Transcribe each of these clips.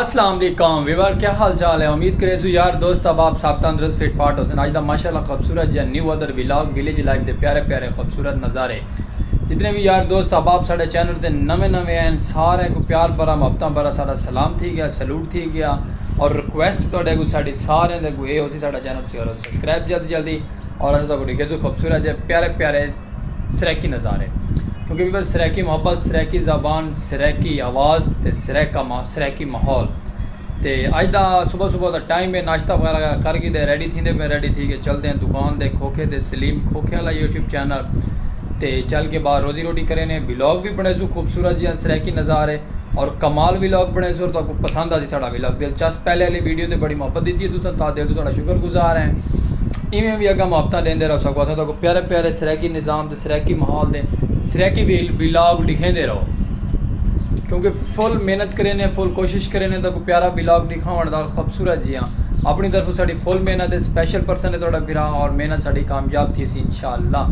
अस्सलाम वालेकुम वीवर, क्या हाल चाल है। उम्मीद करे सो यार दोस्त अब आप सब तंदुरुस्त फिट फाट हो। अज का माशाल्लाह खूबसूरत जन new other village village life के प्यारे प्यारे खूबसूरत नज़ारे। जितने भी यार दोस्त अब आप साढ़े चैनल से नवे नवे हैं सारे को प्यार भरा मुहब्बत भरा सारा सलाम थी गया, सलूट थी गया और रिक्वेस्ट थोड़े को साड़ी सारे को ये हो साढ़ा चैनल से और सब्सक्राइब जल्दी जल्दी और अज तक दिखे सो खूबसूरत जो प्यारे प्यारे सराकी नज़ारे। क्योंकि वीवर सराकी मोहब्बत, सराकी ज़बान, सराकी आवाज़ तो सराकी माहौल। तो अज का सुबह सुबह का टाइम है, नाश्ता वगैरह करके दे रेडी थी मैं रेडी थी कि चलते हैं दुकान दे खोखे दे सलीम खोखे वाला यूट्यूब चैनल तो चल के बाद रोज़ी रोटी करें ने व्लॉग भी बने सो खूबसूरत जी सराकी नज़ारे और कमाल व्लॉग बने सो तो पसंद आई साड़ा व्लॉग दिलचस्प पहले वाली वीडियो तो बड़ी मुहब्बत दी है तुम ता दिल तो थोड़ा शुक्रगुजार हैं। इवें भी अगर मुहब्बत देंदे रहो सको अस तो प्यारे प्यारे सराकी निज़ाम दे सराकी माहौल दे सराकी व्लॉग लिखेंदे रहो। क्योंकि फुल मेहनत करें ने फुल कोशिश करें ने तो प्यारा व्लॉग दिखाने खूबसूरत जी हाँ अपनी तरफ साड़ी फुल मेहनत है। स्पेशल पर्सन है थोड़ा फिरा और मेहनत साड़ी कामयाब थी सी इंशाअल्लाह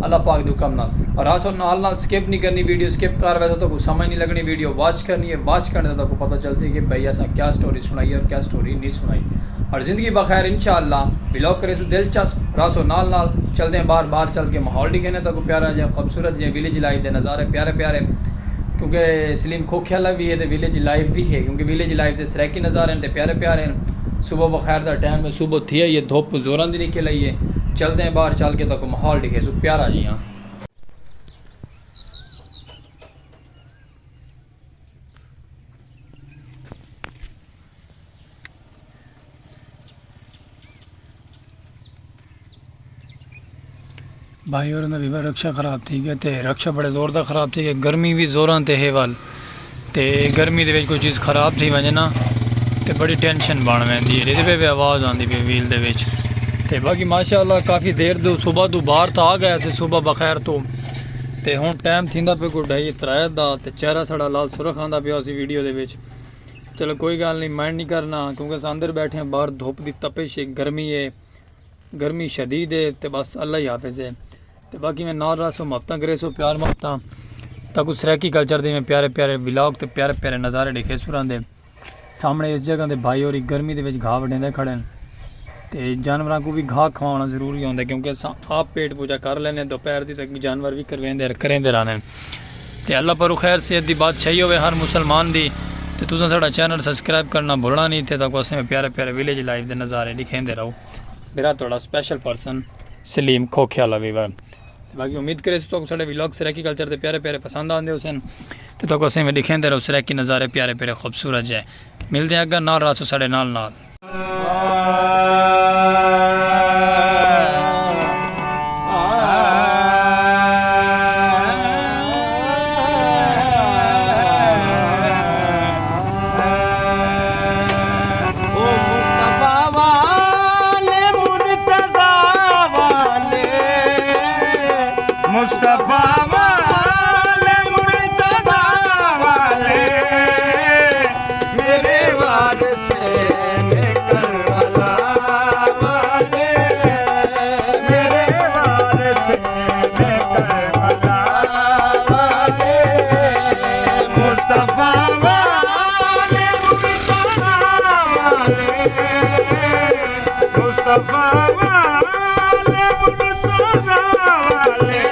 अल्लाह पाक दे हुक्म नाल। और आसो नाल स्किप नहीं करनी, वीडियो स्किप कर वैसे तो कुछ समझ नहीं लगनी, वीडियो वॉच करनी है। वॉच करने तो पता चल सी कि भाई ऐसा क्या स्टोरी सुनाई और क्या स्टोरी नहीं सुनाई। और ज़िंदगी बखैर इंशाअल्लाह व्लॉग करे तो दिलचस्प रासो नाल नाल चलते हैं बार बार चल के माहौल दिखेने तो प्यारा जो खूबसूरत जो विलेज लाइफ के नज़ारे प्यारे प्यारे। क्योंकि सलीम खोखेला भी है तो विलेज लाइफ भी है, क्योंकि विलेज लाइफ के सराकी नज़ारे हैं प्यारे प्यारे हैं। सुबह बखैर का टाइम है, सुबह थी है ये धुप जोरां दी निकल आई है। चलते हैं बाहर चल के तो माहौल दिखे सो प्यारा जी हाँ। भाई और वीवर रक्षा खराब थी गए थे, रक्षा बड़े ज़ोरदार खराब थी गए, गर्मी भी जोरां ते है वाल ते गर्मी दे विच कोई चीज़ खराब थी वजह ना तो बड़ी टेंशन बन वैंदी है, पे भी आवाज़ आती पी व्हील दे विच। ते बाकी माशाअल्लाह काफ़ी देर दो सुबह तो बाहर तो आ गया से सुबह बखैर तो हुण टाइम थींदा पे कोई 2:30 दा ते चेहरा साड़ा लाल सुरख आंदा पिया उसी वीडियो दे विच। चलो कोई गल नहीं, माइंड नहीं करना क्योंकि अस अंदर बैठे हैं, बाहर धुप की तपिश है, गर्मी है, गर्मी शदीद है तो बस अल्लाह ही हाफिज़ है। तो बाकी मैं नाल रहा सो मुहब्बत करे सो प्यार मुहब्बत तो कुछ सराकी कल्चर दे में प्यारे प्यारे व्लॉग तो प्यारे प्यारे नज़ारे दिखे सुरां दे सामने इस जगह दे भाई और गर्मी दे विच घाह वडेंदे खड़े तो जानवरों को भी घाह खवाना जरूरी होंदा क्योंकि आप पेट पूजा कर लेने दोपहर की तक जानवर भी करेंदे रहने तो अल्लाह पर खैर सेहत की बात चाहिए हो हर मुसलमान की। तो तुम साड़ा चैनल सब्सक्राइब करना भूलना नहीं थे तो असें प्यारे प्यारे विलेज लाइफ के नज़ारे दिखेंदे रहो। मेरा थोड़ा स्पेशल पर्सन सलीम खोखे वाला वीवर। बाकी उम्मीद करे तो साढ़े व्लॉग सराकी कल्चर के प्यारे प्यारे पसंद आते हुसन तो असें में दिखेंदे रहो सराकी नज़ारे प्यारे प्यारे खूबसूरत है। मिलते हैं अगर नाल रासो साढ़े नाल नाल। मुस्तफा वाले मुर्तजा वाले मेरे वारिस करबला वाले मेरे वारिस करबला वाले मुस्तफा वाले मुर्तजा वाले मुस्तफा वाले मुर्तजा वाले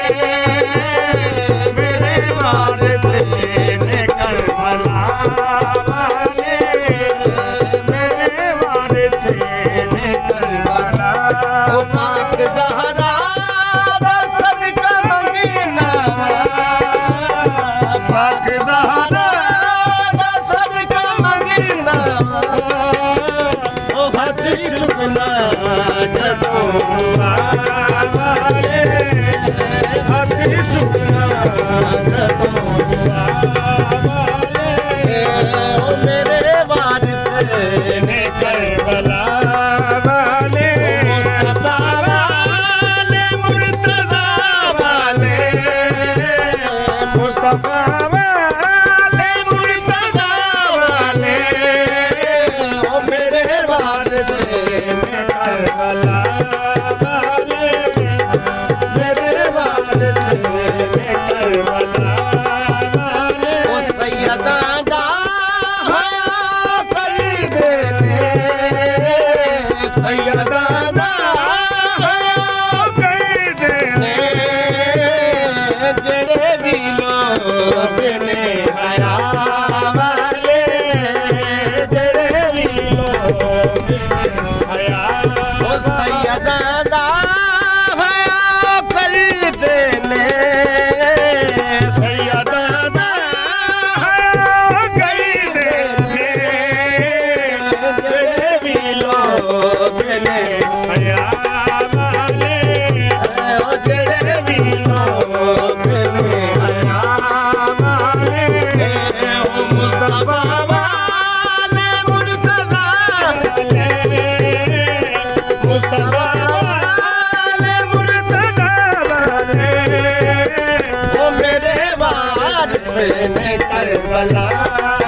हुसैन करबला